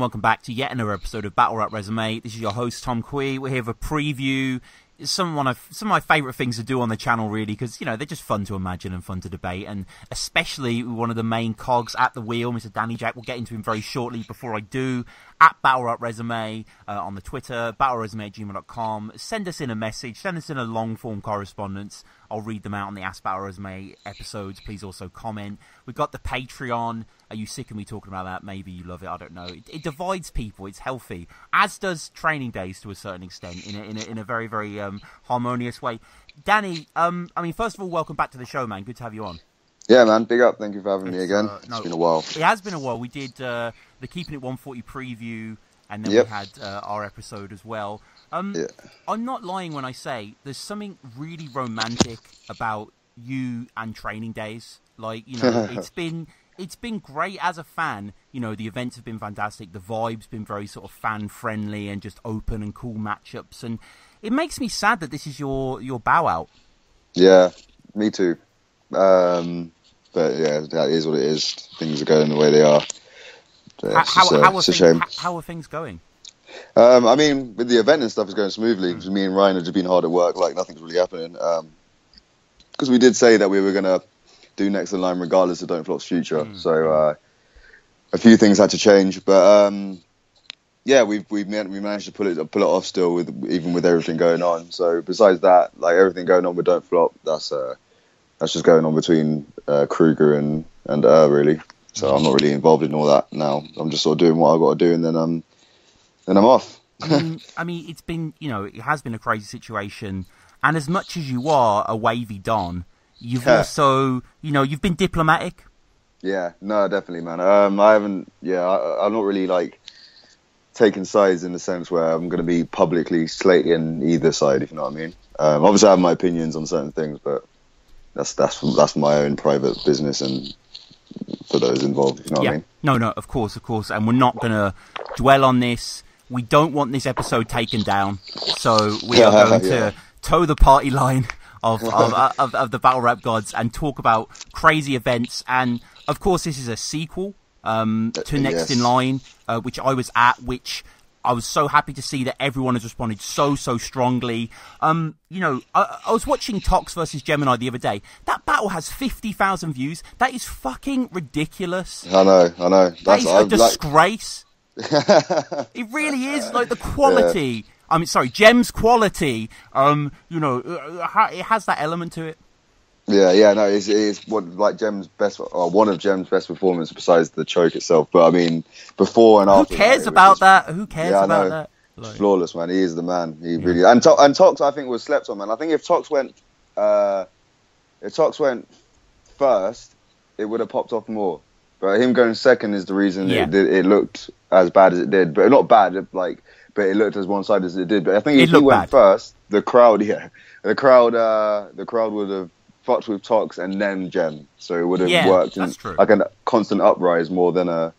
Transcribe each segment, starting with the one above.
welcome back to yet another episode of Battle Rap Resume. This is your host, Tom Quee. We're here for a preview. It's some of my favourite things to do on the channel, really, because, you know, they're just fun to imagine and fun to debate, and especially one of the main cogs at the wheel, Mr. Danny Jaqq. We'll get into him very shortly. Before I do, at Battle Rap Resume on the Twitter, battleresume@gmail.com. Send us in a message, send us in a long-form correspondence. I'll read them out on the Ask Battle Resume episodes. Please also comment. We've got the Patreon. Are you sick of me talking about that? Maybe you love it. I don't know. It divides people. It's healthy, as does training days to a certain extent, in a very, very harmonious way. Danny, I mean, first of all, welcome back to the show, man. Good to have you on. Yeah, man. Big up. Thank you for having me again. It's been a while. It has been a while. We did the Keeping It 140 preview, and then we had our episode as well. I'm not lying when I say there's something really romantic about you and training days. Like, you know, it's been great as a fan. You know, the events have been fantastic. The vibe's been very sort of fan-friendly and just open and cool matchups. And it makes me sad that this is your bow out. Yeah, me too. But yeah, that is what it is. Things are going the way they are. It's a shame. How are things going? I mean, with the event and stuff is going smoothly. Me and Ryan have just been hard at work, like nothing's really happening. Because we did say that we were going to do next in line regardless of Don't Flop's future. So a few things had to change, but yeah, we managed to pull it off still even with everything going on. So besides that, like everything going on with Don't Flop, that's just going on between Kruger and really. So I'm not really involved in all that now. I'm just sort of doing what I got to do, and then I'm off. I mean, it's been, you know, it has been a crazy situation, and as much as you are a wavy Don, you've also, you know, you've been diplomatic. Yeah, no, definitely, man. I'm not really like taking sides in the sense where I'm going to be publicly slating either side, if you know what I mean. Obviously, I have my opinions on certain things, but that's my own private business and for those involved, if you know what I mean. No, of course, and we're not going to dwell on this. We don't want this episode taken down, so we are going to toe the party line of the Battle Rap Gods and talk about crazy events. And of course, this is a sequel to Next in Line, which I was at, which I was so happy to see that everyone has responded so you know, I was watching Tox versus Gemini the other day. That battle has 50,000 views. That is fucking ridiculous. I know. That is a disgrace. It really is. Like, the quality. I mean, sorry, Gem's quality. You know, it has that element to it. Yeah, no, it's like Gem's best, or one of Gem's best performances besides the choke itself. But I mean, before and after. Who cares about that? Who cares about that? Like, flawless, man. He is the man. He really and Tox, I think, was slept on, man. I think if Tox went first, it would have popped off more. But him going second is the reason it looked as bad as it did. But not bad, but it looked as one-sided as it did. But I think if he went first, the crowd would have fucked with Tox and then Gem, so it would have worked in like a constant uprise more than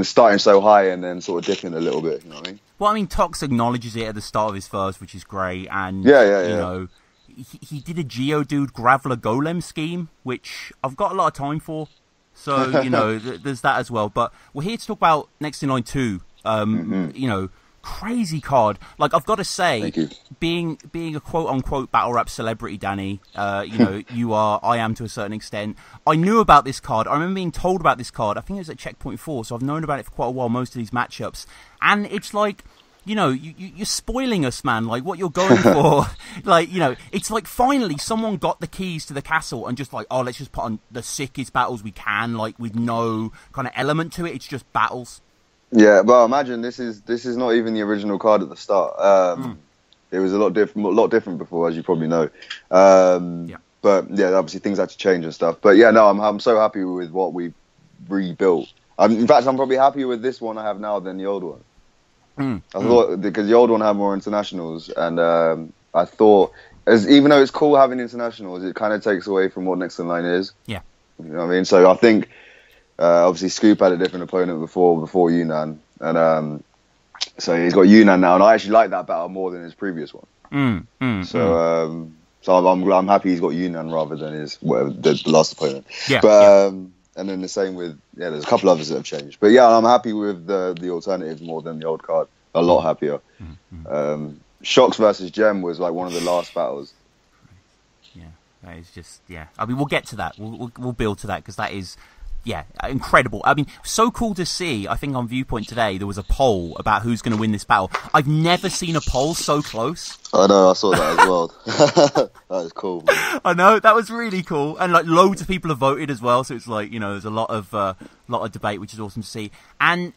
starting so high and then sort of dipping a little bit. You know what I mean? Well, I mean, Tox acknowledges it at the start of his first, which is great, and you know, he did a Geodude Graveler Golem scheme, which I've got a lot of time for. So, you know, there's that as well. But we're here to talk about Next in Line 2. You know, crazy card. Like, I've got to say, being a quote-unquote battle rap celebrity, Danny, you know, I am to a certain extent. I knew about this card. I remember being told about this card. I think it was at Checkpoint 4, so I've known about it for quite a while, most of these matchups. And it's like, you know, you're spoiling us, man. Like, what you're going for. Like, you know, it's like finally someone got the keys to the castle and just like, oh, let's just put on the sickest battles we can, like, with no kind of element to it. It's just battles. Yeah, well, imagine this is not even the original card at the start. It was a lot different before, as you probably know. But yeah, obviously things had to change and stuff. But yeah, no, I'm so happy with what we rebuilt. In fact, I'm probably happier with this one I have now than the old one. I thought, because the old one had more internationals, and I thought, even though it's cool having internationals, it kind of takes away from what Next in Line is. Yeah, you know what I mean. So I think obviously Scoop had a different opponent before Yunnan, and so he's got Yunnan now, and I actually like that battle more than his previous one. So I'm happy he's got Yunnan rather than his the last opponent. And then the same with, there's a couple others that have changed. But yeah, I'm happy with the alternative more than the old card. A lot happier. Jaqq versus Gem was like one of the last battles. Yeah, that is just, I mean, we'll get to that. We'll build to that, because that is, incredible. I mean, so cool to see. I think on Viewpoint today, there was a poll about who's going to win this battle. I've never seen a poll so close. I know, I saw that as well. That is cool, man. I know, that was really cool. And like loads of people have voted as well, so it's like, there's a lot of debate, which is awesome to see. And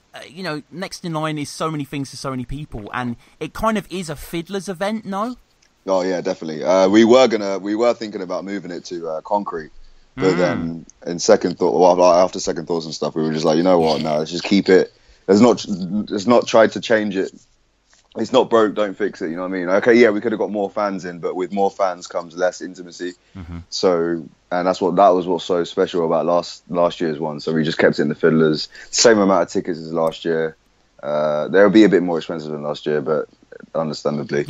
next in line is so many things to so many people, and it kind of is a fiddler's event, no? Oh yeah, definitely. We were thinking about moving it to concrete. But then, in second thought, after second thoughts and stuff, we were just like, you know what? No, let's just keep it. Let's not try to change it. It's not broke, don't fix it. You know what I mean? Okay, yeah, we could have got more fans in, but with more fans comes less intimacy. So, and that was what's so special about last year's one. So we just kept it in the fiddlers. Same amount of tickets as last year. They'll be a bit more expensive than last year, but understandably.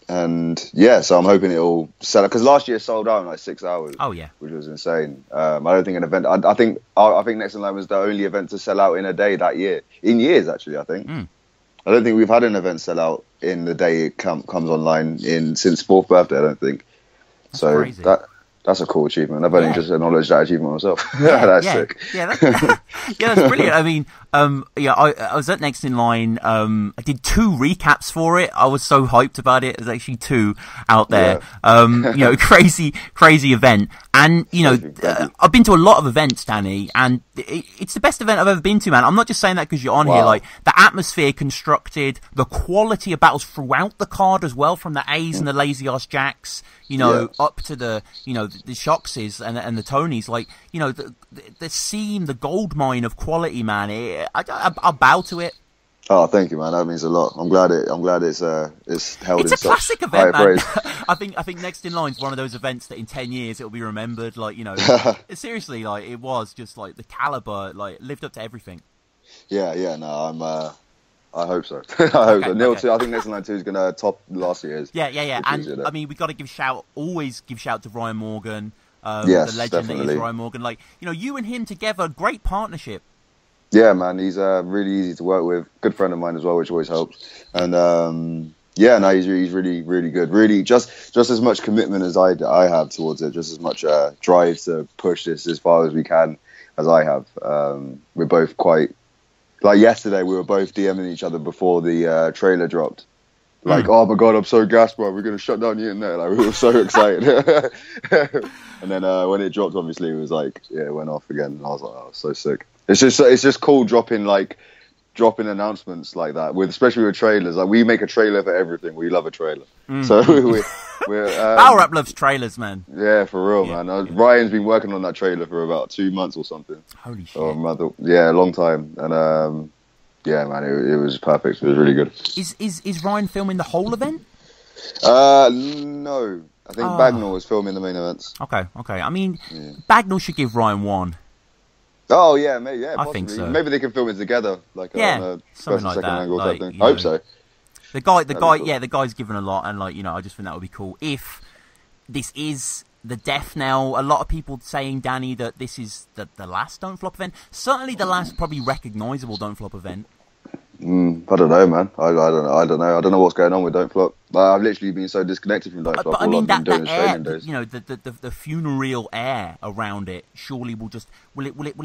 And so I'm hoping it'll sell out, because last year sold out in like 6 hours. Oh yeah, which was insane. I don't think an event. I think Next in Line was the only event to sell out in a day that year. In years, actually, I think. I don't think we've had an event sell out in the day it comes online since 4th birthday. I don't think. That's so crazy. That's a cool achievement. I've only just acknowledged that achievement myself. That's sick. Yeah, that's brilliant. I mean, I was at Next in Line. I did 2 recaps for it. I was so hyped about it. There's actually 2 out there. Crazy event. And, I've been to a lot of events, Danny, and it's the best event I've ever been to, man. I'm not just saying that because you're on here. Like, the atmosphere constructed, the quality of battles throughout the card as well, from the A's and the Lazy Ass Jaqs, up to the Shockses and the Tonys. Like, the seam, the gold mine of quality, man. I'll bow to it. Oh, thank you, man. That means a lot. I'm glad it's held. It's in a classic such event, high man. praise. I think Next in Line is one of those events that in 10 years it'll be remembered. Like, seriously, like it was just like the caliber, like lived up to everything. Yeah. No, I hope so. I hope so. Neil, I think Next in Line 2 is going to top last year's. Yeah. And I mean, we got to always give shout to Ryan Morgan, yes, the legend definitely. that is Ryan Morgan. Like, you and him together, great partnership. Yeah, man, he's really easy to work with. Good friend of mine as well, which always helps. And he's really, really good. Really, just as much commitment as I have towards it, just as much drive to push this as far as we can as I have. We're both quite, like yesterday, we were both DMing each other before the trailer dropped. Like, oh my god, I'm so gassed, bro. We're gonna shut down the internet. Like, we were so excited. And then when it dropped, obviously, it was like, it went off again. And I was like, oh, so sick. It's just cool dropping announcements like that, especially with trailers. Like, we make a trailer for everything. We love a trailer. So we're Battle Rap loves trailers, man. Yeah, for real, man. Ryan's been working on that trailer for about 2 months or something. Holy shit! A long time. And man, it was perfect. It was really good. Is Ryan filming the whole event? No. I think Bagnall was filming the main events. Okay. I mean, Bagnall should give Ryan 1. Oh yeah, maybe. Yeah, I think so. Maybe they can film it together, like on a first and second angle type thing. I hope so. The guy's given a lot, and I just think that would be cool. If this is the death knell, a lot of people saying, Danny, that this is the last Don't Flop event. Certainly the last probably recognisable Don't Flop event. I don't know, man. I don't know what's going on with Don't Flop. I've literally been so disconnected from Don't Flop. But I mean, that air, days. The funereal air around it, surely will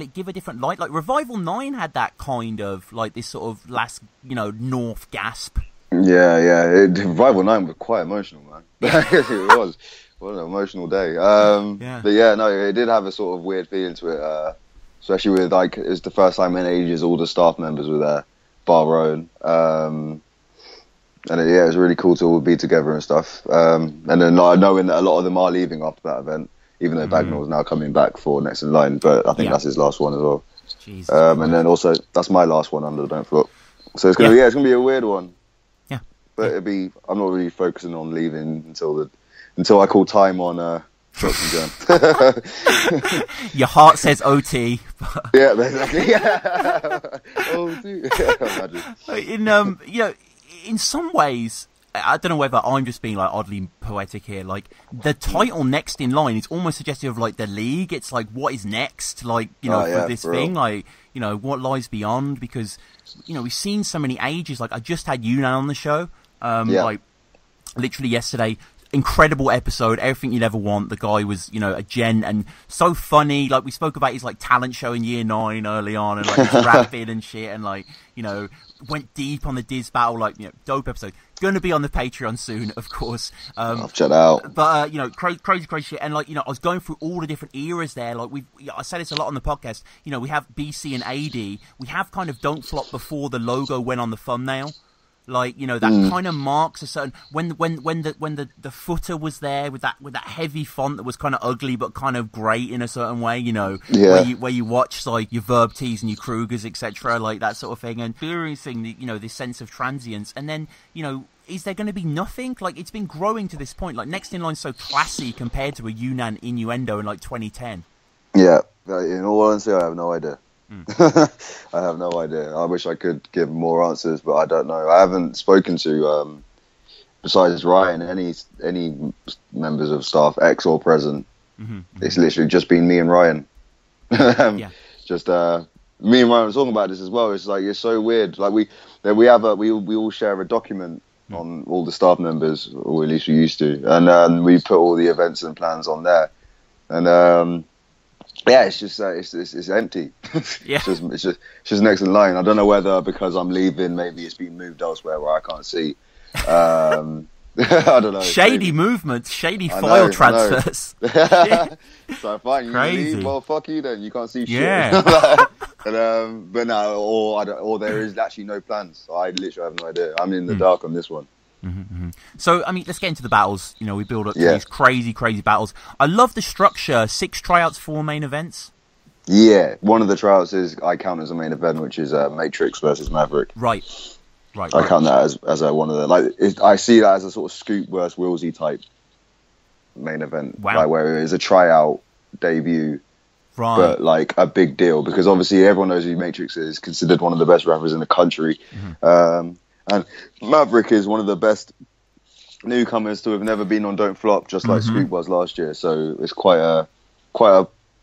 it give a different light? Like Revival 9 had that kind of like this sort of last North gasp. Yeah. Revival 9 was quite emotional, man. It was. What an emotional day. But it did have a sort of weird feeling to it, especially with it's the first time in ages all the staff members were there. Bar Rowan, and it was really cool to all be together and stuff. And then knowing that a lot of them are leaving after that event, even though Bagnall is now coming back for Next in Line, but I think that's his last one as well. Jesus and then also that's my last one under the Don't Flop. So it's gonna be a weird one. Yeah, but I'm not really focusing on leaving until I call time on. Your heart says OT. Yeah, exactly. Yeah. OT. Imagine. In some ways, I don't know whether I'm just being like oddly poetic here. Like the title next in line is almost suggestive of like the league. It's like what is next, like for this thing, like what lies beyond. Because we've seen so many ages. Like I just had Yunnan on the show, like literally yesterday. Incredible episode, everything you'd ever want. The guy was, a gent and so funny. Like we spoke about his like talent show in year 9 early on, and like his rapping and shit, and like went deep on the Diz battle. Like dope episode. Going to be on the Patreon soon, of course. I'll check out. But crazy shit. And like I was going through all the different eras there. Like I say this a lot on the podcast. We have BC and AD. We have kind of Don't Flop before the logo went on the thumbnail. Like that kind of marks a certain when the footer was there with that heavy font that was kind of ugly but kind of great in a certain way, where you watch like your Verb T's and your Krugers, etc., like that sort of thing, and experiencing this sense of transience. And then is there going to be nothing? Like it's been growing to this point. Like Next in Line's so classy compared to a Yunnan Innuendo in like 2010. Yeah, in all honesty, I have no idea. I have no idea. I wish I could give more answers, but I don't know. I haven't spoken to, besides Ryan, any members of staff, ex or present. It's literally just been me and Ryan. Just me and Ryan were talking about this as well. It's like it's so weird. Like we all share a document on all the staff members, or at least we used to, and we put all the events and plans on there, and. Yeah, it's just it's empty. Yeah, it's just Next in Line. I don't know whether because I'm leaving, maybe it's been moved elsewhere where I can't see. I don't know. Shady movements, shady file transfers. So fine, you leave. Well, fuck you then. You can't see shit. Yeah. But no, or there is actually no plans. I literally have no idea. I'm in the dark on this one. So, I mean, let's get into the battles. We build up to these crazy battles. I love the structure. 6 tryouts, 4 main events. Yeah, one of the tryouts I count as a main event, which is Matrix versus Maverick. Right. I count that as one of the I see that as a sort of Scoop versus Willsy type main event. Wow. Like where it is a tryout debut. Right. But like a big deal because obviously everyone knows who Matrix is, considered one of the best rappers in the country. And Maverick is one of the best newcomers to have never been on Don't Flop, just like Scoop was last year. So it's quite a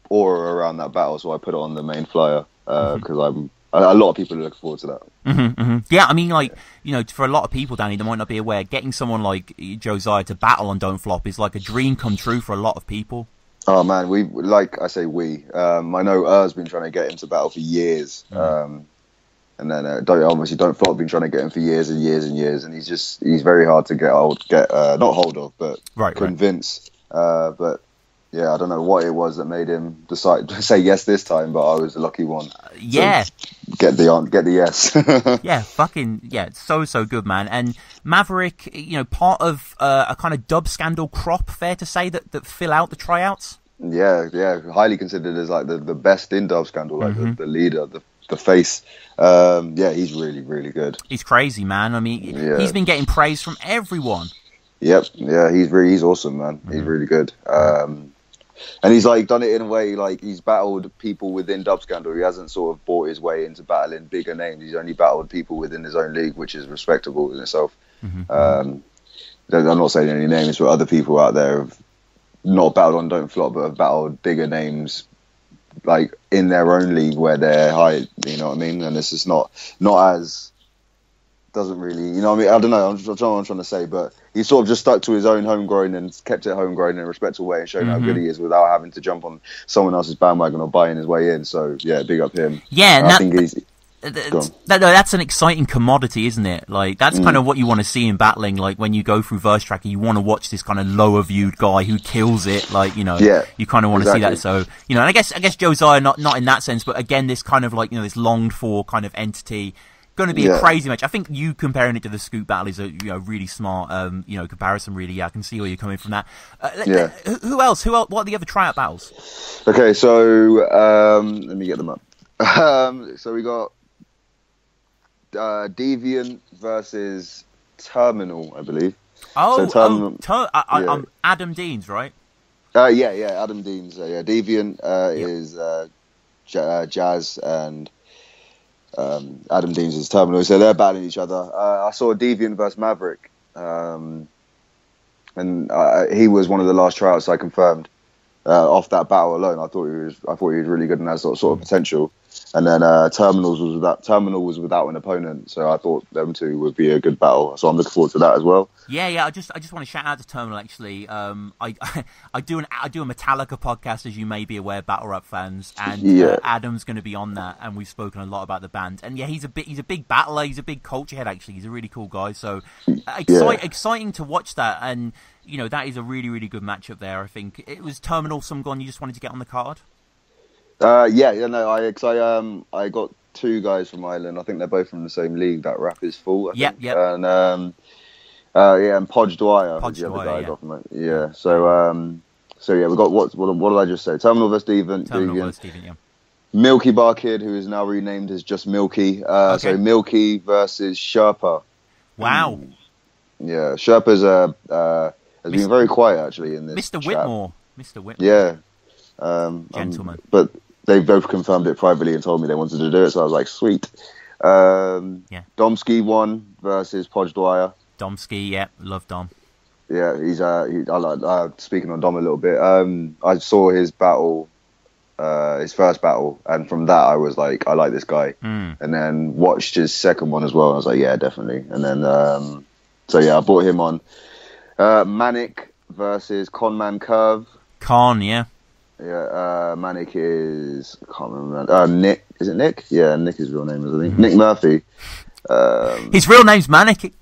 aura around that battle. So I put it on the main flyer because a lot of people are looking forward to that. Yeah, I mean, like for a lot of people, Danny, they might not be aware. Getting someone like Josiah to battle on Don't Flop is like a dream come true for a lot of people. Oh man, I know Er's been trying to get him to battle for years. And then Don't Flop been trying to get him for years and years and years, and he's very hard to not hold of, but convince. But yeah, I don't know what it was that made him decide to say yes this time, but I was the lucky one. Yeah, get the yes. Yeah, so good, man. And Maverick, part of a kind of dub scandal crop, fair to say that fill out the tryouts. Yeah, highly considered as like the best in dub scandal, like the leader, the face. He's really, really good. He's crazy, man. I mean, he's been getting praise from everyone. Yep. Yeah, he's awesome, man. He's really good. And he's like done it in a way like he's battled people within Dub Scandal. He hasn't sort of bought his way into battling bigger names. He's only battled people within his own league, which is respectable in itself. I'm not saying any names, but other people out there have not battled on Don't Flop, but have battled bigger names like in their own league where they're high, you know what I mean? And this is not as doesn't really, you know what I mean? I don't know, I'm trying to say, but he sort of just stuck to his own homegrown and kept it homegrown in a respectful way and shown how good he is without having to jump on someone else's bandwagon or buying his way in. So yeah, big up him. Yeah, and I think he's that's an exciting commodity, isn't it? Like that's kind of what you want to see in battling. Like when you go through Verse Tracker, you want to watch this kind of lower viewed guy who kills it. Like you kind of want to see that. So and I guess Josiah not in that sense, but again, this kind of like this longed for kind of entity. Going to be a crazy match. I think you comparing it to the Scoop battle is a really smart comparison. Really, yeah, I can see where you're coming from that. Who else? What are the other tryout battles? Okay, so let me get them up. So we got Deviant versus Terminal, I believe. I'm Adam Deans, right? Adam Deans. Deviant is Jazz and Adam Deans is Terminal. So they're battling each other. I saw Deviant versus Maverick and he was one of the last tryouts I confirmed off that battle alone. I thought he was really good and had sort of potential. And then Terminal was without an opponent, so I thought them two would be a good battle. So I'm looking forward to that as well. Yeah. I just want to shout out to Terminal. Actually, I do a Metallica podcast, as you may be aware, Battle Rap fans, and Adam's going to be on that, and we've spoken a lot about the band. And yeah, he's a big battler. He's a big culture head. Actually, he's a really cool guy. So exciting to watch that. And you know, that is a really, really good matchup there. I think it was Terminal. Someone you just wanted to get on the card. I got two guys from Ireland. I think they're both from the same league. That Rap is Full. Yep. And and Podge Dwyer. Podge the other guy I got from it. Yeah. So we got what did I just say? Terminal vs. Deviant. Yeah. Milky Bar Kid, who is now renamed as just Milky. So Milky versus Sherpa. Wow. Yeah, Sherpa's has been very quiet actually in this. Mr. Whitmore. Yeah. Gentleman. But they both confirmed it privately and told me they wanted to do it, so I was like, sweet. Domsky won versus Podge Dwyer. Domsky, yeah, love Dom. Yeah, I like speaking on Dom a little bit. I saw his battle, his first battle, and from that I was like, I like this guy. And then watched his second one as well, and I was like, yeah, definitely. And then I brought him on. Manic versus Conman Curve. Con, yeah. Yeah, Manic is, I can't remember. Nick, is it Nick? Yeah, Nick is his real name, isn't he? Nick Murphy. His real name's Manic.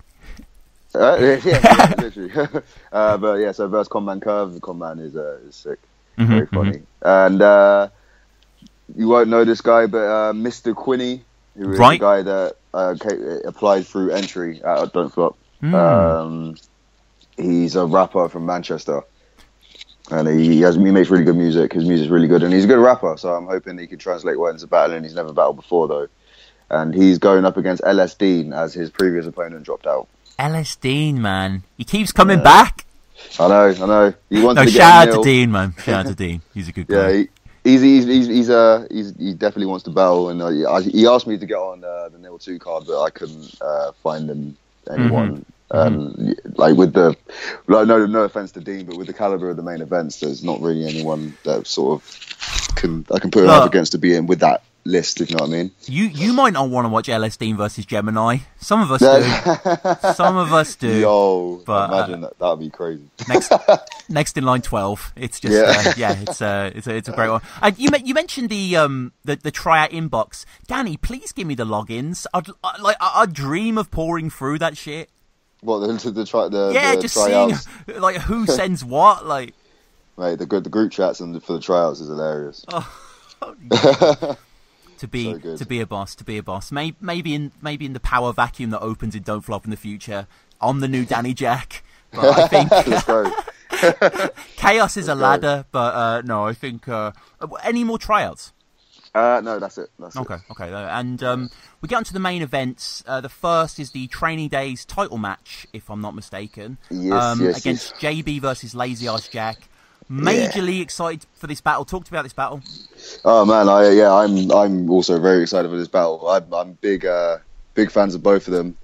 Yeah, literally. But yeah, so versus Conman Curve. Conman is sick, very funny. And you won't know this guy, but Mr. Quinny, who is the guy that applied through entry at Don't Flop. He's a rapper from Manchester. And he makes really good music. His music's really good, and he's a good rapper. So I'm hoping he can translate well into battling. He's never battled before though, and he's going up against LS Dean as his previous opponent dropped out. LS Dean, man, he keeps coming back. I know. He wants to get shout out to Dean, man. Shout out to Dean. He's a good guy. Yeah, he definitely wants to battle, and he asked me to get on the Nil 2 card, but I couldn't find anyone. Like with the no offense to Dean, but with the caliber of the main events, there's not really anyone that sort of I can put him up against to be in with that list, if you know what I mean. You might not want to watch LS Dean versus Gemini. Some of us do. Some of us do. Yo, but imagine that'd be crazy. Next in line 12. It's just it's a great one. You mentioned the tryout inbox. Danny, please give me the logins. I'd dream of pouring through that shit. What the just tryouts? Seeing like who sends what, like. Mate, the group chats and for the tryouts is hilarious. To be a boss. Maybe in the power vacuum that opens in Don't Flop in the future, I'm the new Danny Jaqq. But I think let's go. Chaos is a ladder, but no, I think any more tryouts. No, that's it. Okay. And we get on to the main events. The first is the Training Days title match, if I'm not mistaken. Against JB versus Lazy Ass Jaqq. Majorly excited for this battle. Talk to me about this battle. Oh man, I'm also very excited for this battle. I'm big fans of both of them,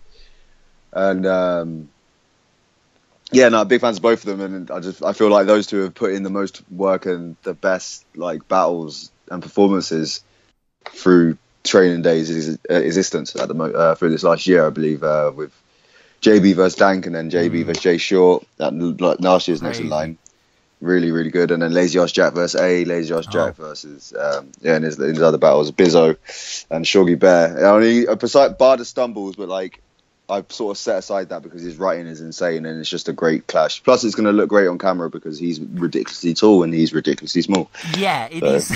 and big fans of both of them. And I feel like those two have put in the most work and the best like battles and performances through Training Days' existence at the through this last year, I believe, with JB versus Dank and then JB versus Jay Short at last year's Next in Line. Really, really good. And then Lazy Ass Jaqq versus Lazy Ass Jaqq versus and his other battles, Bizzo and Shoggy Bear. Only bar the stumbles, but like I've sort of set aside that because his writing is insane and it's just a great clash. Plus, it's going to look great on camera because he's ridiculously tall and he's ridiculously small. Yeah, it is.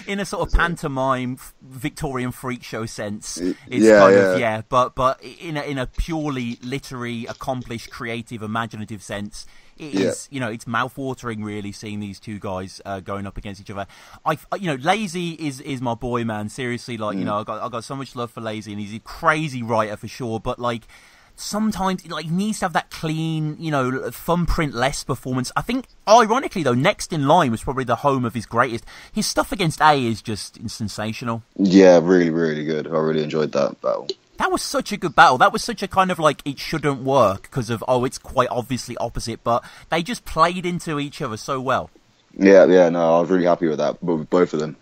In a sort of pantomime Victorian freak show sense, it's but in a purely literary, accomplished, creative, imaginative sense. It is, it's mouth-watering really seeing these two guys going up against each other. Lazy is my boy, man. Seriously, like, I got so much love for Lazy, and he's a crazy writer for sure. But like, sometimes like he needs to have that clean, thumbprint-less performance. I think, ironically though, Next in Line was probably the home of his greatest. His stuff against A is just sensational. Yeah, really, really good. I really enjoyed that battle. That was such a good battle. That was such a kind of like, it shouldn't work because of, it's quite obviously opposite, but they just played into each other so well. Yeah, no, I was really happy with that, with both of them.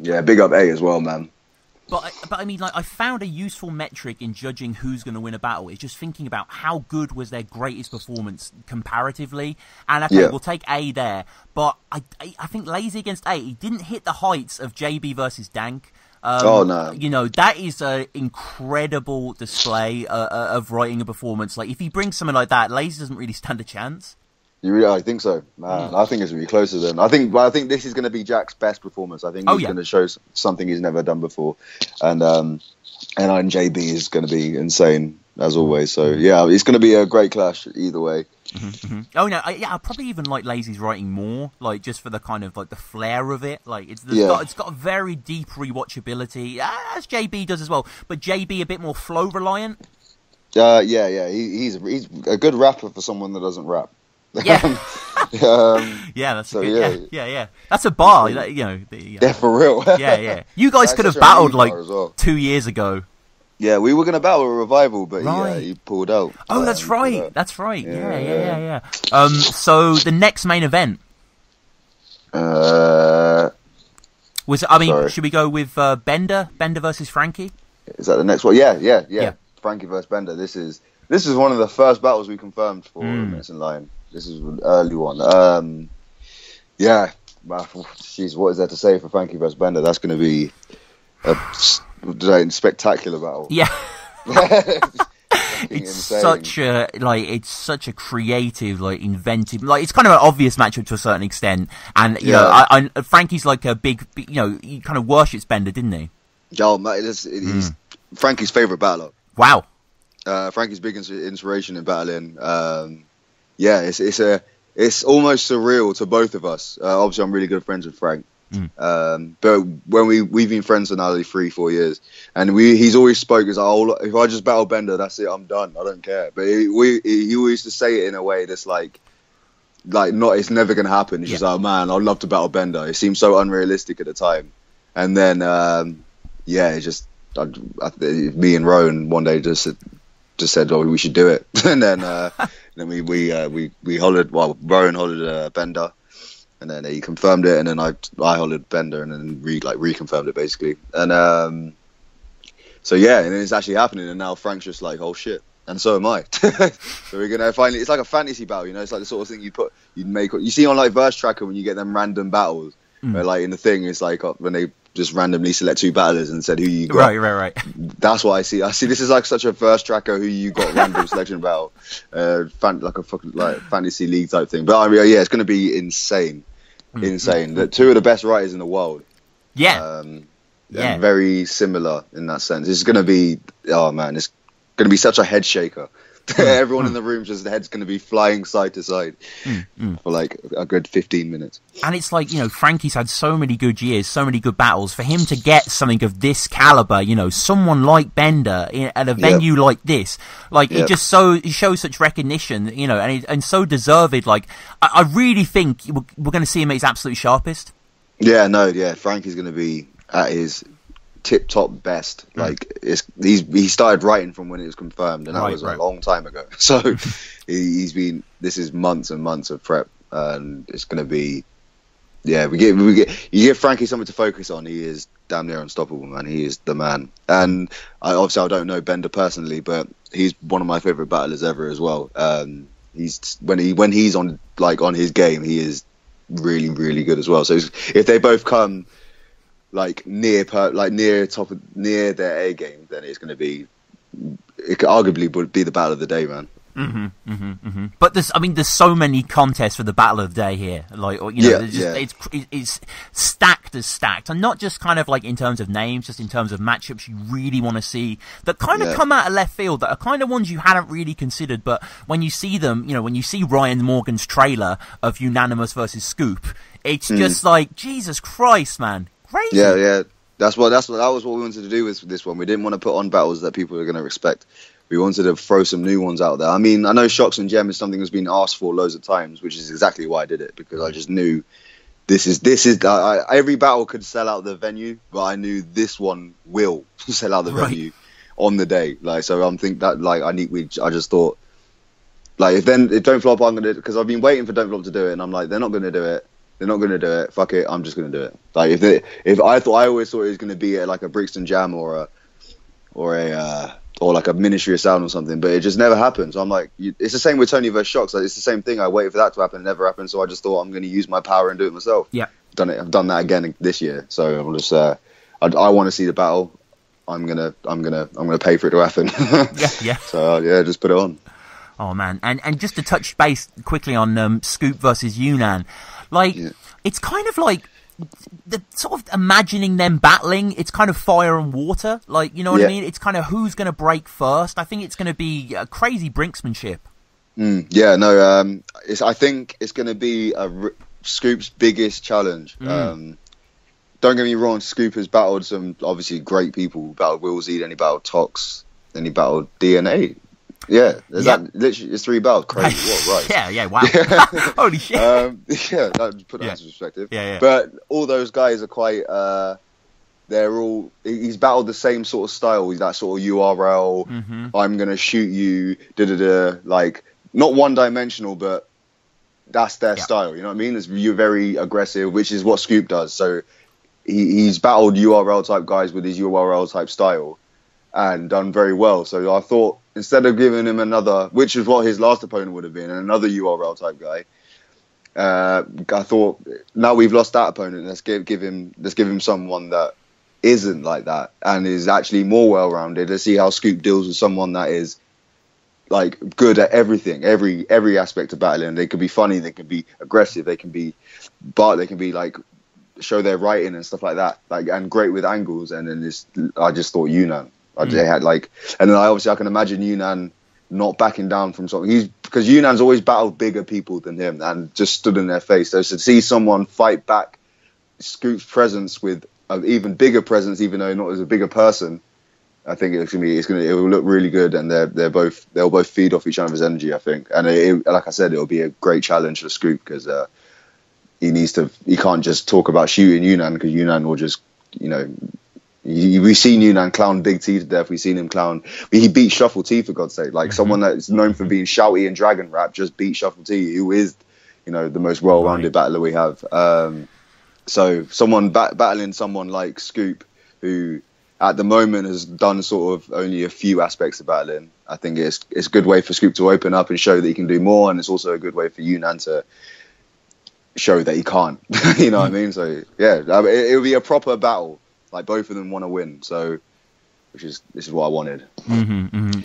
Yeah, big up A as well, man. But I mean, like, I found a useful metric in judging who's going to win a battle is just thinking about how good was their greatest performance comparatively. And okay, we'll take A there, but I think Lazy against A, he didn't hit the heights of JB versus Dank. No. You know, that is an incredible display of writing a performance. Like, if he brings something like that, Lazy doesn't really stand a chance. I think so, man. I think it's really closer than I think this is going to be Jack's best performance. I think he's going to show something he's never done before, and JB is going to be insane as always. So yeah, it's going to be a great clash either way. Oh no, I probably even like Lazy's writing more, like just for the kind of like the flair of it. Like it's got a very deep rewatchability, as JB does as well. But JB a bit more flow reliant. He's a good rapper for someone that doesn't rap. Yeah, that's so, good. Yeah. That's a bar, you know. Yeah, for real. yeah. You guys could have battled like 2 years ago. Yeah, we were gonna battle a Revival, but he pulled out. Oh, that's right. That's right. Yeah. So the next main event was. I mean, should we go with Bender versus Frankie? Is that the next one? Yeah. Frankie versus Bender. This is one of the first battles we confirmed for Minutes in Line. This is an early one. Jeez, what is there to say for Frankie versus Bender? That's going to be a spectacular battle. Yeah. It's such a creative, like inventive, like it's kind of an obvious matchup to a certain extent. And you know, Frankie's like a big, you know, he kind of worships Bender, didn't he? Oh, he's Frankie's favorite battler. Wow. Frankie's big inspiration in battling. It's almost surreal to both of us. Obviously, I'm really good friends with Frank. But when we've been friends for nearly 3-4 years, and he's always spoke as if I just battle Bender, that's it, I'm done, I don't care. But he always used to say it in a way that's like not, it's never gonna happen. It's just like, man, I'd love to battle Bender. It seemed so unrealistic at the time, and then it's just me and Rowan one day just said, oh, we should do it, and then we hollered. Well, Rowan hollered Bender. And then he confirmed it, and then I hollered Bender, and then reconfirmed it basically. And and then it's actually happening, and now Frank's just like, oh shit, and so am I. So we're gonna finally. It's like a fantasy battle, you know. It's like the sort of thing you see on like Verse Tracker when you get them random battles, where like in the thing it's like when they just randomly select 2 battlers and said who you got. Right. That's what I see. I see this is like such a Verse Tracker who you got random selection battle, like a fucking like fantasy league type thing. But I mean, it's gonna be insane. That 2 of the best writers in the world. Very similar in that sense. It's going to be, it's going to be such a head shaker. Everyone in the room, just the head's going to be flying side to side for like a good 15 minutes. And it's like, you know, Frankie's had so many good years, so many good battles. For him to get something of this caliber, you know, someone like Bender at a venue like this, like it shows such recognition, you know, and so deserved. Like I really think we're going to see him at his absolute sharpest. Frankie's going to be at his tip top best. Like he started writing from when it was confirmed, and that was a long time ago. So this is months and months of prep, and it's going to be you give Frankie something to focus on. He is damn near unstoppable, man. He is the man. And I don't know Bender personally, but he's one of my favorite battlers ever as well. He's when he's on his game, he is really, really good as well. So if they both come near their A game, then it could arguably be the battle of the day, man. But there's so many contests for the battle of the day here. It's stacked as stacked, and not just kind of like in terms of names, just in terms of matchups you really want to see that kind of come out of left field, that are kind of ones you hadn't really considered. But when you see them, you know, when you see Ryan Morgan's trailer of Unanimous versus Scoop, it's just like, Jesus Christ, man. Crazy. That was what we wanted to do with this one. We didn't want to put on battles that people are going to respect. We wanted to throw some new ones out there. I mean, I know Shocks and Gem is something that's been asked for loads of times, which is exactly why I did it, because I just knew this is every battle could sell out the venue, but I knew this one will sell out the venue. on the day. Like, so I'm think that like I just thought like if Don't Flop, I'm gonna, because I've been waiting for Don't Flop to do it, and I'm like, they're not gonna do it. They're not gonna do it. Fuck it, I'm just gonna do it. Like I always thought it was gonna be like a Brixton Jam or like a Ministry of Sound or something, but it just never happened. So I'm like, it's the same with Tony vs Shocks. Like, it's the same thing. I waited for that to happen, it never happened. So I just thought I'm going to use my power and do it myself. Yeah, I've done that again this year. So I'm just, I want to see the battle. I'm gonna pay for it to happen. yeah. So just put it on. Oh man, and just to touch base quickly on Scoop versus Yunnan, like it's kind of like the sort of imagining them battling. It's kind of fire and water, like, you know what I mean. It's kind of who's going to break first. I think it's going to be a crazy brinksmanship. I think it's going to be Scoop's biggest challenge. Don't get me wrong, Scoop has battled some obviously great people. He battled Willsey, then he battled Tox, then he battled DNA. Yeah, that literally it's 3 battles. Crazy, what, right? Yeah, wow. Holy shit. Put that into perspective. Yeah. But all those guys are quite. He's battled the same sort of style. He's that sort of URL. I'm gonna shoot you. Like not one dimensional, but that's their style. You know what I mean? You're very aggressive, which is what Scoop does. So he's battled URL type guys with his URL type style and done very well. So I thought, instead of giving him another, which is what his last opponent would have been, another URL type guy, I thought, now we've lost that opponent, let's give him someone that isn't like that and is actually more well-rounded. Let's see how Scoop deals with someone that is like good at everything, every aspect of battling. They could be funny, they could be aggressive, they can be like show their writing and stuff like that, like, and great with angles. And then I just thought Yunnan. They had like, and then I can imagine Yunnan not backing down from something. Because Yunnan's always battled bigger people than him and just stood in their face. So to see someone fight back Scoop's presence with an even bigger presence, even though not as a bigger person, I think it will look really good. And they'll both feed off each other's energy, I think. And like I said, it'll be a great challenge for Scoop, because he can't just talk about shooting Yunnan, because Yunnan will just, we've seen Yunnan clown Big T to death. We've seen him clown. He beat Shuffle T, for God's sake. Like, someone that's known for being shouty and dragon rap just beat Shuffle T, who is, the most well-rounded battler we have. So someone battling someone like Scoop, who at the moment has done sort of only a few aspects of battling, I think it's a good way for Scoop to open up and show that he can do more, and it's also a good way for Yunnan to show that he can't. You know what I mean? So it'll be a proper battle. Like, both of them want to win, so this is what I wanted.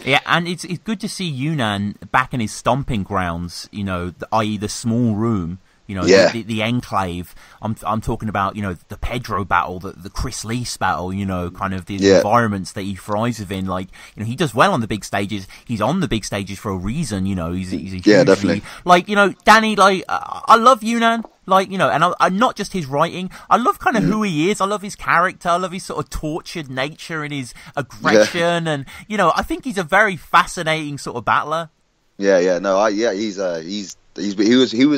Yeah, and it's good to see Yunnan back in his stomping grounds. I.e. the small room. The enclave. I'm talking about, the Pedro battle, the Chris Lease battle, kind of the environments that he thrives within. Like, he does well on the big stages. He's on the big stages for a reason, he's a hugely, definitely. Like, Danny, like, I love Yunnan. Like, and I'm not just his writing. I love kind of who he is. I love his character. I love his sort of tortured nature and his aggression. And, I think he's a very fascinating sort of battler. He was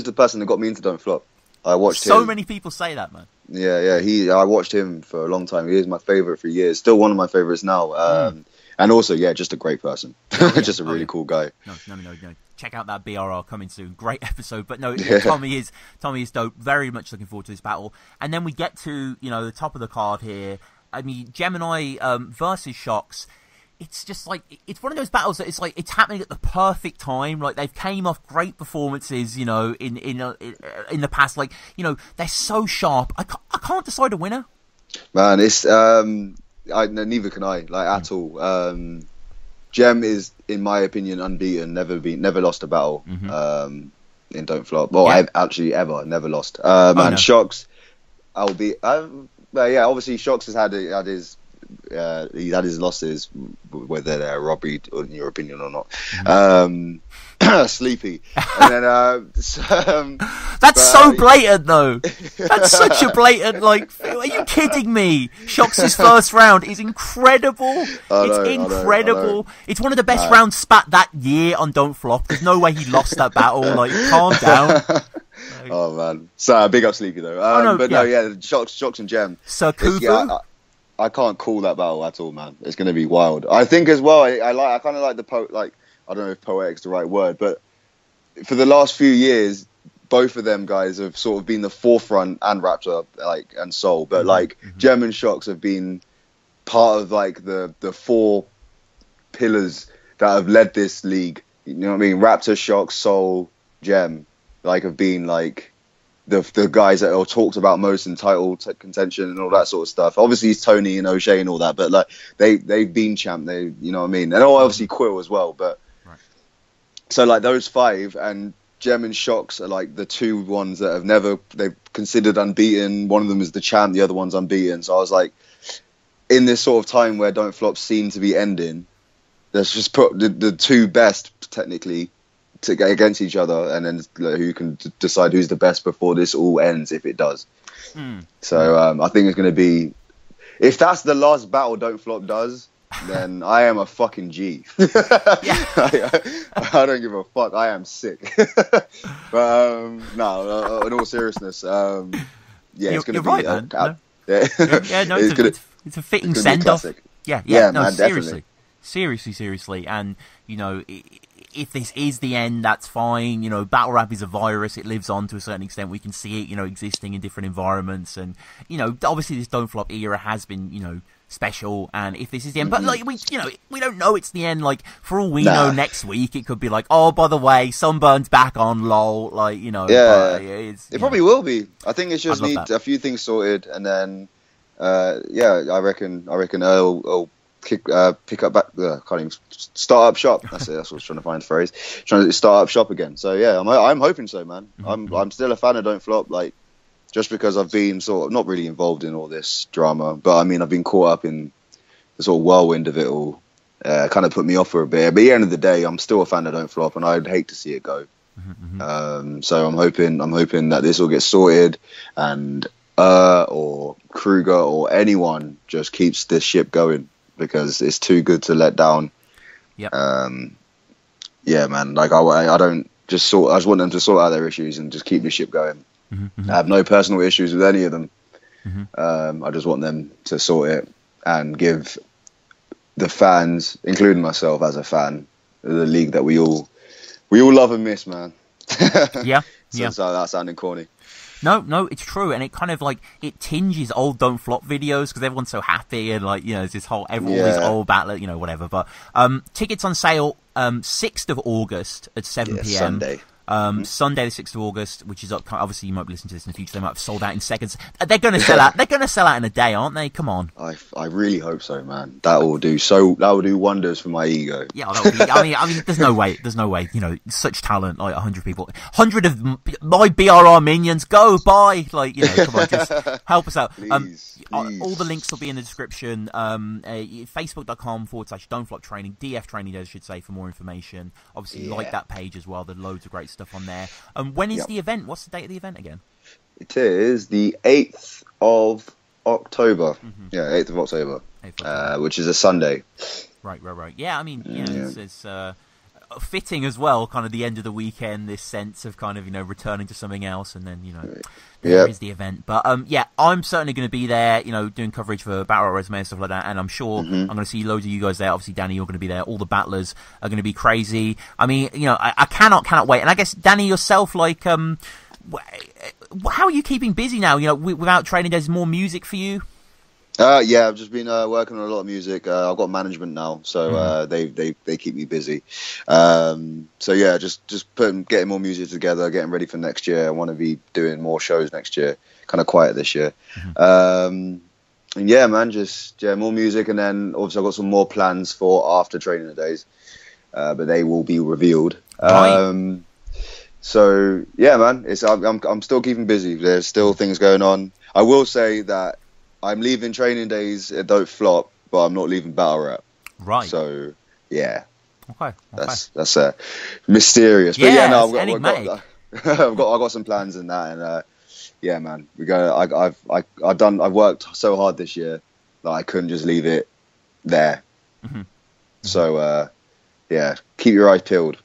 the person that got me into Don't Flop. I watched him. So many people say that, man. I watched him for a long time. He was my favorite for years. Still one of my favorites now. And also, just a great person. Just a really cool guy. No. Check out that BRR coming soon. Great episode. But no, Tommy is dope. Very much looking forward to this battle. And then we get to, the top of the card here. I mean, Gemini versus Shocks. It's just like, it's one of those battles that it's happening at the perfect time. Like, they've came off great performances, in the past. Like, they're so sharp. I can't decide a winner. Man, it's neither can I, like, at all. Gem is, in my opinion, unbeaten. Never lost a battle in Don't Flop. Well, I've actually ever never lost. And Shocks, obviously Shocks has had his. He had his losses, whether they're robbery, in your opinion, or not. Sleepy. And then, that's so blatant, though. That's such a blatant, like, are you kidding me? Shocks' first round is incredible. It's incredible. I know. It's one of the best rounds spat that year on Don't Flop. There's no way he lost that battle. Like, calm down. Oh, man. So, big up Sleepy, though. Shocks and Gem. Sir Kufu? can't call that battle at all, man. It's going to be wild. I think as well. I kind of like I don't know if poetic's the right word, but for the last few years, both of them guys have sort of been the forefront, and Raptor and Soul, but Jaqq and Jaqq have been part of like the 4 pillars that have led this league. You know what I mean? Raptor, Jaqq, Soul, Jaqq, have been like the guys that are talked about most in title contention and all that sort of stuff. Obviously, it's Tony and O'Shea and all that, but they've been champ. You know what I mean? And obviously Quill as well. But so those 5 and Jaqq and Jaqq are like the 2 ones that they've considered unbeaten. One of them is the champ, the other one's unbeaten. So I was like, in this sort of time where Don't Flop seem to be ending, let's just put the 2 best technically to get against each other, and then who can decide who's the best before this all ends, if it does. So I think it's going to be, if that's the last battle Don't Flop does, then I am a fucking G. I don't give a fuck. I am sick. But no, in all seriousness, it's going to be right, man. It's a fitting send off. Yeah, no, man, seriously. Seriously, and if this is the end, that's fine. Battle rap is a virus; it lives on to a certain extent. We can see it, existing in different environments, and obviously this Don't Flop era has been, special. And if this is the end, but we don't know it's the end. For all we know, next week it could be oh, by the way, Sunburn's back on, lol. It probably will be. I think it's just need a few things sorted, and then I reckon Earl pick up back. Can't even start up shop. That's it. That's what I was trying to find the phrase. Trying to start up shop again. So yeah, I'm hoping so, man. I'm still a fan of Don't Flop. Just because I've been sort of not really involved in all this drama, but I mean I've been caught up in the sort of whirlwind of it all. Kind of put me off for a bit. But at the end of the day, I'm still a fan of Don't Flop, and I'd hate to see it go. So I'm hoping that this will get sorted, and or Kruger or anyone just keeps this ship going, because it's too good to let down. Yeah, man. I don't just I just want them to sort out their issues and just keep the ship going. I have no personal issues with any of them. I just want them to sort it and give the fans, including myself as a fan, the league that we all love and miss, man. So that's sounding corny. No, it's true, and it kind of it tinges old Don't Flop videos because everyone's so happy, and it's this whole all these old battle, whatever. But tickets on sale 6th of August at 7 p.m. Sunday. Sunday the 6th of August, which is obviously you might be listening to this in the future. They might have sold out in seconds. They're going to sell out. They're going to sell out in a day, aren't they? Come on. I really hope so, man. That will do wonders for my ego. Yeah, I mean, there's no way. Such talent, 100 people, 100 of my BRR minions. Go buy, come on, just help us out. Please. All the links will be in the description. Facebook.com/Don't Flop Training, DF Training, I should say, for more information. Obviously, like that page as well. There's loads of great stuff on there. When is the event? What's the date of the event again? It is the 8th of October. Yeah, 8th of October, which is a Sunday. Right. Yeah, I mean, it's fitting as well, kind of the end of the weekend, this sense of kind of, returning to something else, and then, there is the event. But, I'm certainly going to be there, doing coverage for Battle Resume and stuff like that, and I'm sure I'm going to see loads of you guys there. Obviously, Danny, you're going to be there. All the battlers are going to be crazy. I mean, I cannot wait. And I guess, Danny, yourself, how are you keeping busy now? Without training, there's more music for you? I've just been working on a lot of music. I've got management now, so they keep me busy. Just getting more music together, getting ready for next year. I want to be doing more shows next year. Kind of quiet this year. And more music, and then obviously I've got some more plans for after training days, but they will be revealed. So yeah, man, I'm still keeping busy. There's still things going on. I will say that I'm leaving training days at Don't Flop, but I'm not leaving battle rap. Right. So yeah. Okay. That's mysterious. But enigmatic. I've got some plans in that, and man, we go. I've worked so hard this year that I couldn't just leave it there. So keep your eyes peeled.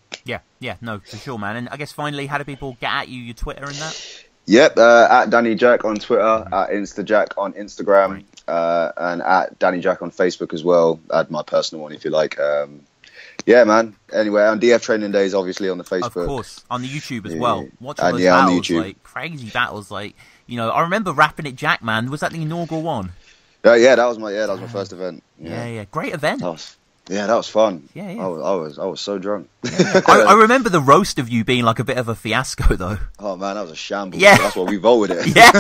Yeah, no, for sure, man. And I guess finally, how do people get at you, your Twitter and that? Yep, at Danny Jaqq on Twitter, at InstaJack on Instagram, and at Danny Jaqq on Facebook as well. Add my personal one if you like. Yeah, man. Anyway, on DF Training Days, obviously on the Facebook, of course, on the YouTube as well. Watching those battles, on the YouTube. Like crazy battles. Like, you know, I remember rapping at Jaqq, man. Was that the inaugural one? Yeah, that was my first event. Yeah, great event. That was fun. Yeah. I was so drunk. Yeah. I remember the roast of you being like a bit of a fiasco, though. Oh man, that was a shambles. Yeah, that's why we voted it. Yeah,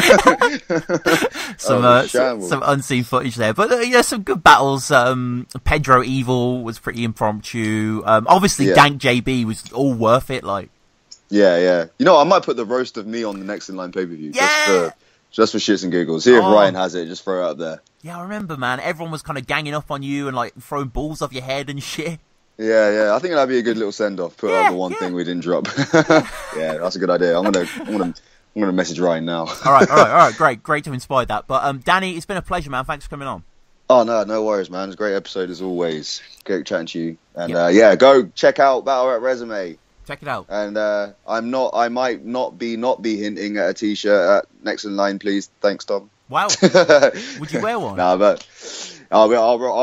some unseen footage there, but some good battles. Pedro Evil was pretty impromptu. Obviously, Dank JB was all worth it. Like, yeah. You know, I might put the roast of me on the next in line pay per view. Yeah. Just for shits and giggles. See if Ryan has it. Just throw it up there. Yeah, I remember, man. Everyone was kind of ganging up on you and like throwing balls off your head and shit. Yeah. I think that'd be a good little send off. Put out the one thing we didn't drop. Yeah, that's a good idea. I'm gonna message Ryan now. All right. Great to inspire that. But Danny, it's been a pleasure, man. Thanks for coming on. Oh no worries, man. It's a great episode as always. Great chatting to you. And go check out BattleRapResume. Check it out. And I might not be hinting at a t-shirt at Next in Line, please. Thanks, Tom. Wow. Would you wear one? Nah, but I'll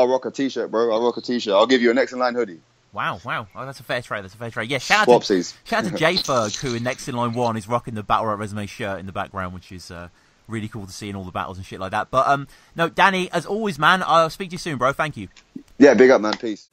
rock a t-shirt, bro. I'll rock a t-shirt. I'll give you a Next in Line hoodie. Wow. Oh, that's a fair trade. Yeah, shout out to Jay Ferg, who in Next in Line 1 is rocking the Battle Rap Resume shirt in the background, which is really cool to see in all the battles and shit like that. But no, Danny, as always, man, I'll speak to you soon, bro. Thank you. Yeah, big up, man. Peace.